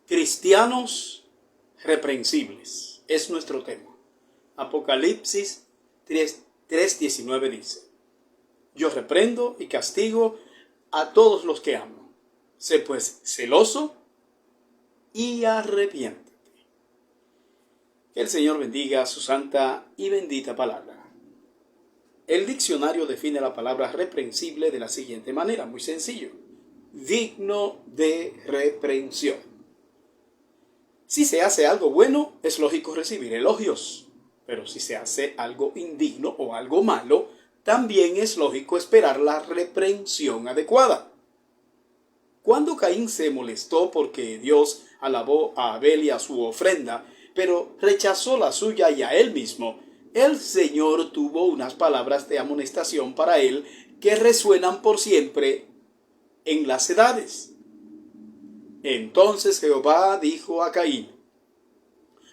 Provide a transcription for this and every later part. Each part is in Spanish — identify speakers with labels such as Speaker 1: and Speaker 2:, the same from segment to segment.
Speaker 1: Cristianos reprensibles es nuestro tema. Apocalipsis 3:19 dice: Yo reprendo y castigo a todos los que amo. Sé pues celoso y arrepiéntete. Que el Señor bendiga su santa y bendita palabra. El diccionario define la palabra reprensible de la siguiente manera, muy sencillo: digno de reprensión. Si se hace algo bueno, es lógico recibir elogios, pero si se hace algo indigno o algo malo, también es lógico esperar la reprensión adecuada. Cuando Caín se molestó porque Dios alabó a Abel y a su ofrenda, pero rechazó la suya y a él mismo, el Señor tuvo unas palabras de amonestación para él que resuenan por siempre en las edades. Entonces Jehová dijo a Caín: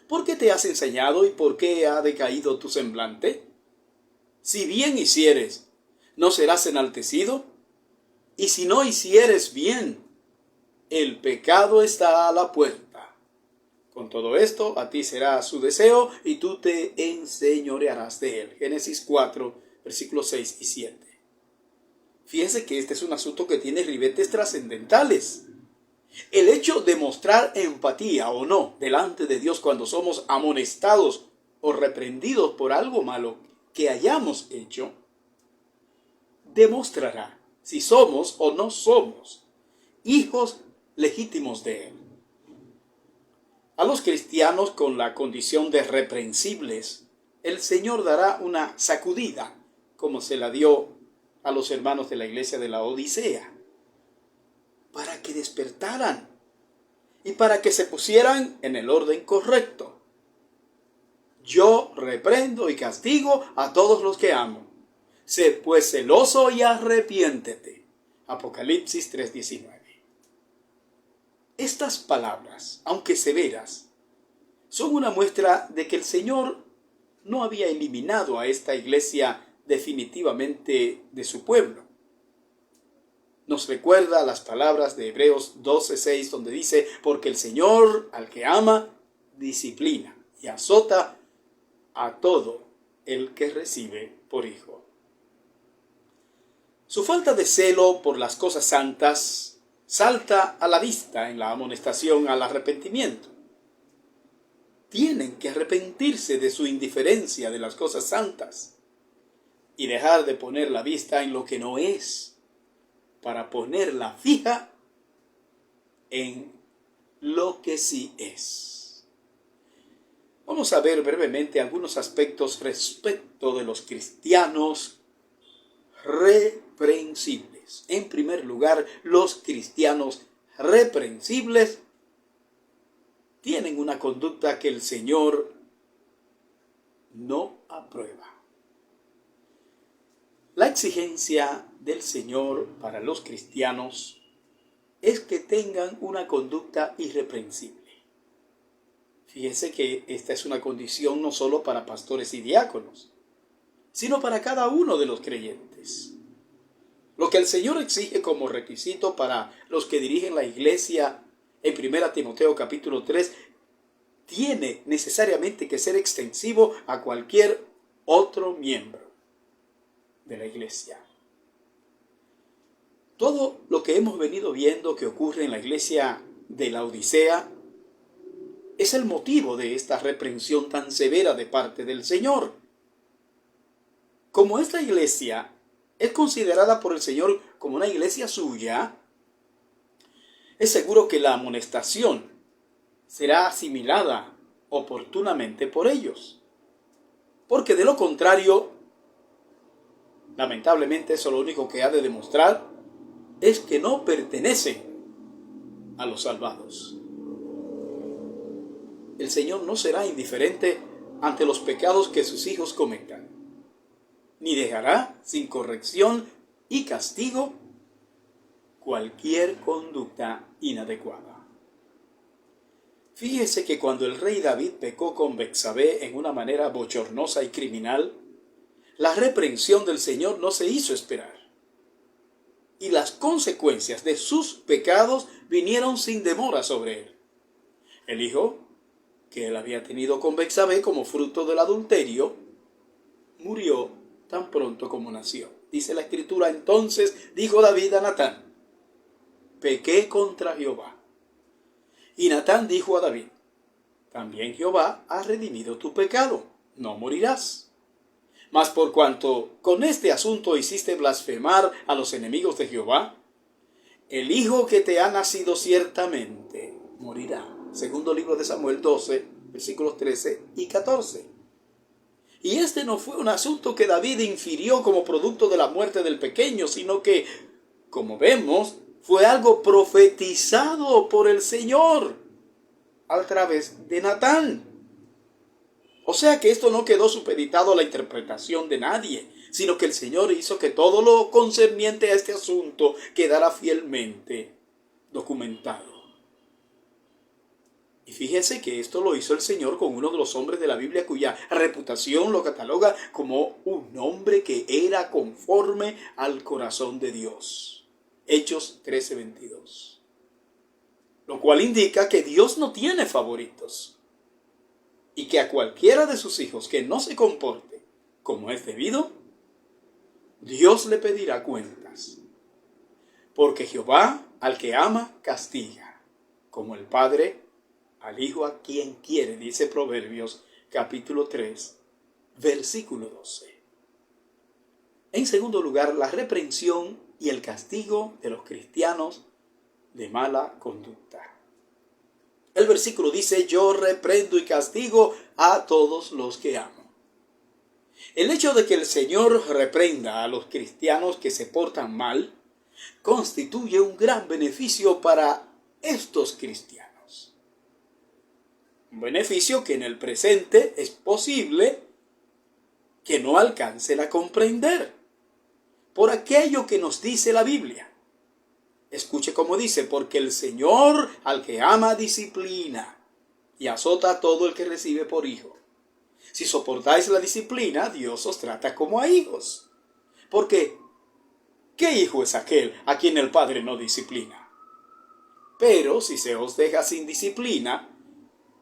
Speaker 1: ¿por qué te has enseñado y por qué ha decaído tu semblante? Si bien hicieres, ¿no serás enaltecido? Y si no hicieres bien, el pecado está a la puerta. Con todo esto, a ti será su deseo y tú te enseñorearás de él. Génesis 4, versículos 6 y 7. Fíjense que este es un asunto que tiene ribetes trascendentales. El hecho de mostrar empatía o no delante de Dios cuando somos amonestados o reprendidos por algo malo que hayamos hecho, demostrará si somos o no somos hijos legítimos de Él. A los cristianos con la condición de reprensibles, el Señor dará una sacudida, como se la dio a los hermanos de la iglesia de la Odisea, para que despertaran y para que se pusieran en el orden correcto. Yo reprendo y castigo a todos los que amo. Sé pues celoso y arrepiéntete. Apocalipsis 3:19. Estas palabras, aunque severas, son una muestra de que el Señor no había eliminado a esta iglesia definitivamente de su pueblo. Nos recuerda las palabras de Hebreos 12:6, donde dice: porque el Señor al que ama, disciplina y azota a todo el que recibe por hijo. Su falta de celo por las cosas santas salta a la vista en la amonestación al arrepentimiento. Tienen que arrepentirse de su indiferencia de las cosas santas y dejar de poner la vista en lo que no es, para ponerla fija en lo que sí es. Vamos a ver brevemente algunos aspectos respecto de los cristianos reprensibles. En primer lugar, los cristianos reprensibles tienen una conducta que el Señor no aprueba. La exigencia del Señor para los cristianos es que tengan una conducta irreprensible. Fíjense que esta es una condición no solo para pastores y diáconos, sino para cada uno de los creyentes. Lo que el Señor exige como requisito para los que dirigen la iglesia en 1 Timoteo capítulo 3 tiene necesariamente que ser extensivo a cualquier otro miembro de la iglesia. Todo lo que hemos venido viendo que ocurre en la iglesia de la Odisea es el motivo de esta reprensión tan severa de parte del Señor. Como esta iglesia es considerada por el Señor como una iglesia suya, es seguro que la amonestación será asimilada oportunamente por ellos. Porque de lo contrario, lamentablemente eso lo único que ha de demostrar es que no pertenecen a los salvados. El Señor no será indiferente ante los pecados que sus hijos cometan, ni dejará sin corrección y castigo cualquier conducta inadecuada. Fíjese que cuando el rey David pecó con Betsabé en una manera bochornosa y criminal, la reprensión del Señor no se hizo esperar. Y las consecuencias de sus pecados vinieron sin demora sobre él. El hijo que él había tenido con Betsabé como fruto del adulterio murió tan pronto como nació. Dice la escritura: entonces dijo David a Natán: pequé contra Jehová. Y Natán dijo a David: también Jehová ha redimido tu pecado, no morirás. Mas por cuanto con este asunto hiciste blasfemar a los enemigos de Jehová, el hijo que te ha nacido ciertamente morirá. Segundo libro de Samuel 12, versículos 13 y 14. Y este no fue un asunto que David infirió como producto de la muerte del pequeño, sino que, como vemos, fue algo profetizado por el Señor a través de Natán. O sea que esto no quedó supeditado a la interpretación de nadie, sino que el Señor hizo que todo lo concerniente a este asunto quedara fielmente documentado. Y fíjese que esto lo hizo el Señor con uno de los hombres de la Biblia cuya reputación lo cataloga como un hombre que era conforme al corazón de Dios. Hechos 13:22. Lo cual indica que Dios no tiene favoritos y que a cualquiera de sus hijos que no se comporte como es debido, Dios le pedirá cuentas. Porque Jehová al que ama castiga, como el Padre al Hijo a quien quiere, dice Proverbios capítulo 3, versículo 12. En segundo lugar, la reprensión y el castigo de los cristianos de mala conducta. El versículo dice: yo reprendo y castigo a todos los que amo. El hecho de que el Señor reprenda a los cristianos que se portan mal constituye un gran beneficio para estos cristianos. Un beneficio que en el presente es posible que no alcancen a comprender por aquello que nos dice la Biblia. Escuche cómo dice: porque el Señor al que ama disciplina y azota a todo el que recibe por hijo. Si soportáis la disciplina, Dios os trata como a hijos. Porque, ¿qué hijo es aquel a quien el Padre no disciplina? Pero si se os deja sin disciplina,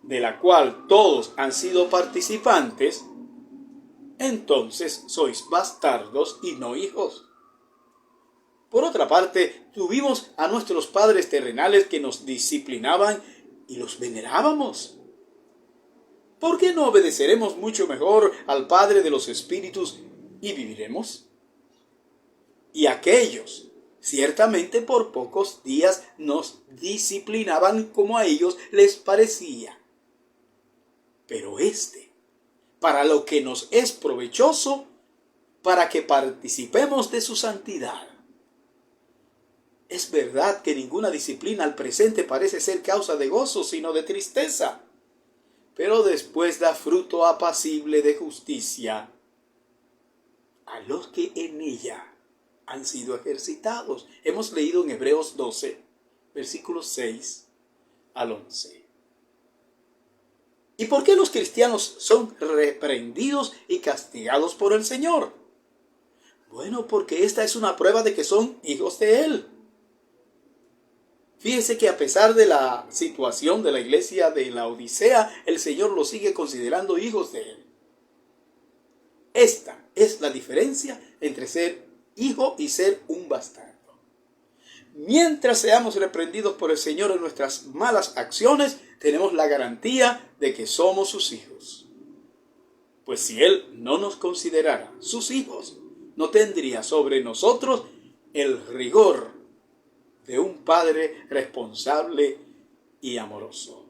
Speaker 1: de la cual todos han sido participantes, entonces sois bastardos y no hijos. Por otra parte, tuvimos a nuestros padres terrenales que nos disciplinaban y los venerábamos. ¿Por qué no obedeceremos mucho mejor al Padre de los Espíritus y viviremos? Y aquellos, ciertamente por pocos días, nos disciplinaban como a ellos les parecía. Pero para lo que nos es provechoso, para que participemos de su santidad. Es verdad que ninguna disciplina al presente parece ser causa de gozo, sino de tristeza, pero después da fruto apacible de justicia a los que en ella han sido ejercitados. Hemos leído en Hebreos 12, versículos 6 al 11. ¿Y por qué los cristianos son reprendidos y castigados por el Señor? Bueno, porque esta es una prueba de que son hijos de Él. Fíjese que a pesar de la situación de la iglesia de la Odisea, el Señor los sigue considerando hijos de Él. Esta es la diferencia entre ser hijo y ser un bastardo. Mientras seamos reprendidos por el Señor en nuestras malas acciones, tenemos la garantía de que somos sus hijos. Pues si Él no nos considerara sus hijos, no tendría sobre nosotros el rigor de un padre responsable y amoroso.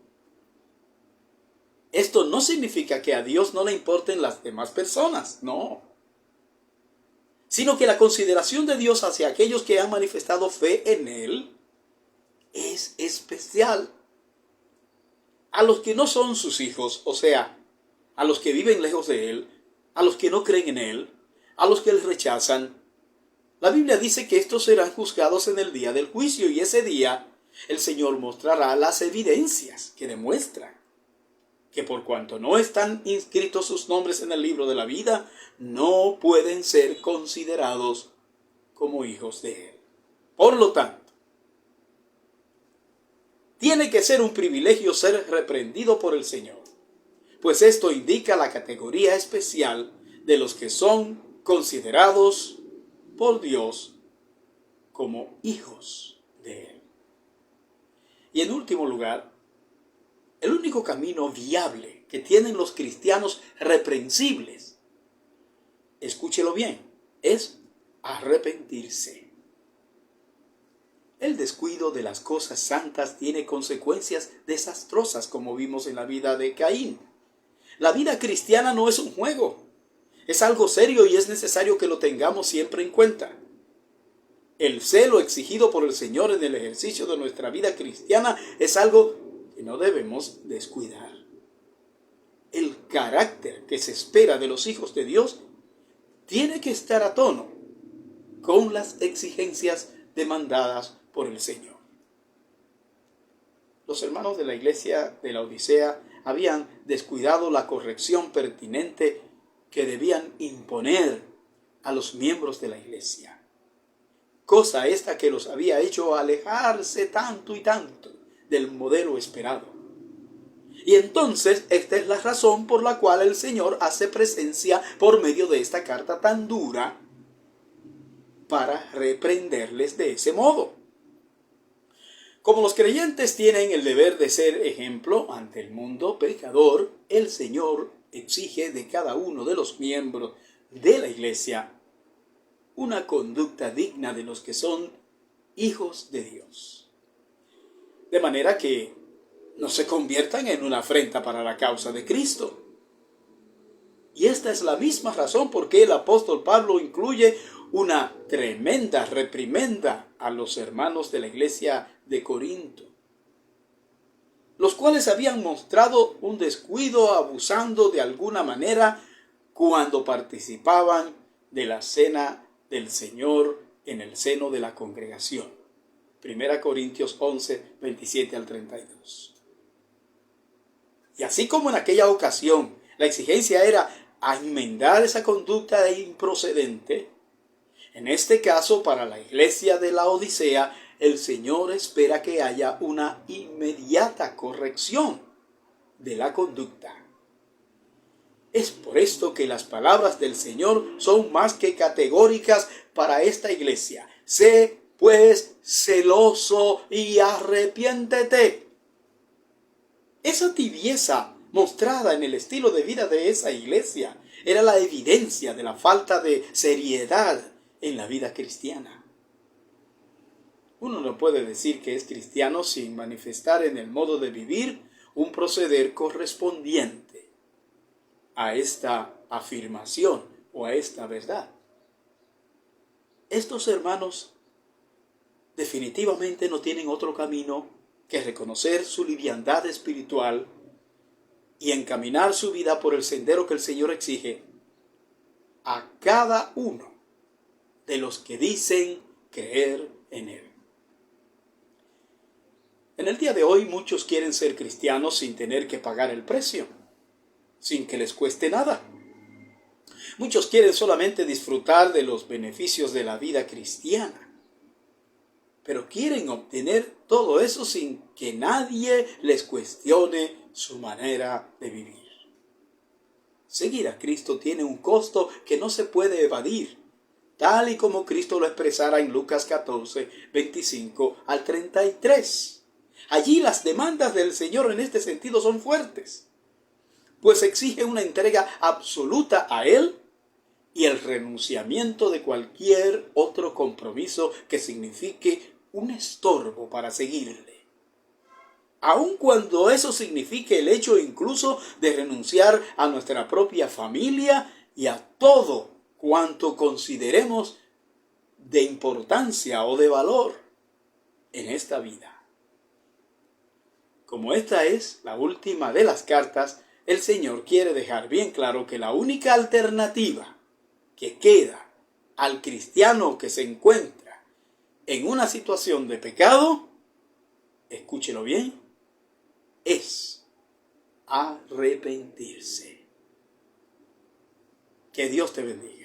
Speaker 1: Esto no significa que a Dios no le importen las demás personas, no. Sino que la consideración de Dios hacia aquellos que han manifestado fe en Él es especial. A los que no son sus hijos, o sea, a los que viven lejos de Él, a los que no creen en Él, a los que Él rechazan, la Biblia dice que estos serán juzgados en el día del juicio, y ese día el Señor mostrará las evidencias que demuestran que por cuanto no están inscritos sus nombres en el libro de la vida, no pueden ser considerados como hijos de Él. Por lo tanto, tiene que ser un privilegio ser reprendido por el Señor, pues esto indica la categoría especial de los que son considerados por Dios como hijos de Él. Y en último lugar, el único camino viable que tienen los cristianos reprensibles, escúchelo bien, es arrepentirse. El descuido de las cosas santas tiene consecuencias desastrosas, como vimos en la vida de Caín. La vida cristiana no es un juego, es algo serio y es necesario que lo tengamos siempre en cuenta. El celo exigido por el Señor en el ejercicio de nuestra vida cristiana es algo que no debemos descuidar. El carácter que se espera de los hijos de Dios tiene que estar a tono con las exigencias demandadas por el Señor. Los hermanos de la iglesia de la Odisea habían descuidado la corrección pertinente que debían imponer a los miembros de la iglesia. Cosa esta que los había hecho alejarse tanto y tanto del modelo esperado. Y entonces esta es la razón por la cual el Señor hace presencia por medio de esta carta tan dura para reprenderles de ese modo. Como los creyentes tienen el deber de ser ejemplo ante el mundo pecador, el Señor exige de cada uno de los miembros de la iglesia una conducta digna de los que son hijos de Dios. De manera que no se conviertan en una afrenta para la causa de Cristo. Y esta es la misma razón por qué el apóstol Pablo incluye una tremenda reprimenda a los hermanos de la iglesia de Corinto, los cuales habían mostrado un descuido abusando de alguna manera cuando participaban de la cena del Señor en el seno de la congregación. 1 Corintios 11, 27 al 32. Y así como en aquella ocasión la exigencia era a enmendar esa conducta improcedente, en este caso para la iglesia de la Odisea, el Señor espera que haya una inmediata corrección de la conducta. Es por esto que las palabras del Señor son más que categóricas para esta iglesia. Sé pues celoso y arrepiéntete. Esa tibieza mostrada en el estilo de vida de esa iglesia era la evidencia de la falta de seriedad en la vida cristiana. Uno no puede decir que es cristiano sin manifestar en el modo de vivir un proceder correspondiente a esta afirmación o a esta verdad. Estos hermanos definitivamente no tienen otro camino que reconocer su liviandad espiritual y encaminar su vida por el sendero que el Señor exige a cada uno de los que dicen creer en Él. En el día de hoy muchos quieren ser cristianos sin tener que pagar el precio, sin que les cueste nada. Muchos quieren solamente disfrutar de los beneficios de la vida cristiana, pero quieren obtener todo eso sin que nadie les cuestione su manera de vivir. Seguir a Cristo tiene un costo que no se puede evadir, tal y como Cristo lo expresara en Lucas 14, 25 al 33. Allí las demandas del Señor en este sentido son fuertes, pues exige una entrega absoluta a Él y el renunciamiento de cualquier otro compromiso que signifique un estorbo para seguirle. Aun cuando eso signifique el hecho incluso de renunciar a nuestra propia familia y a todo cuanto consideremos de importancia o de valor en esta vida. Como esta es la última de las cartas, el Señor quiere dejar bien claro que la única alternativa que queda al cristiano que se encuentra en una situación de pecado, escúchelo bien, es arrepentirse. Que Dios te bendiga.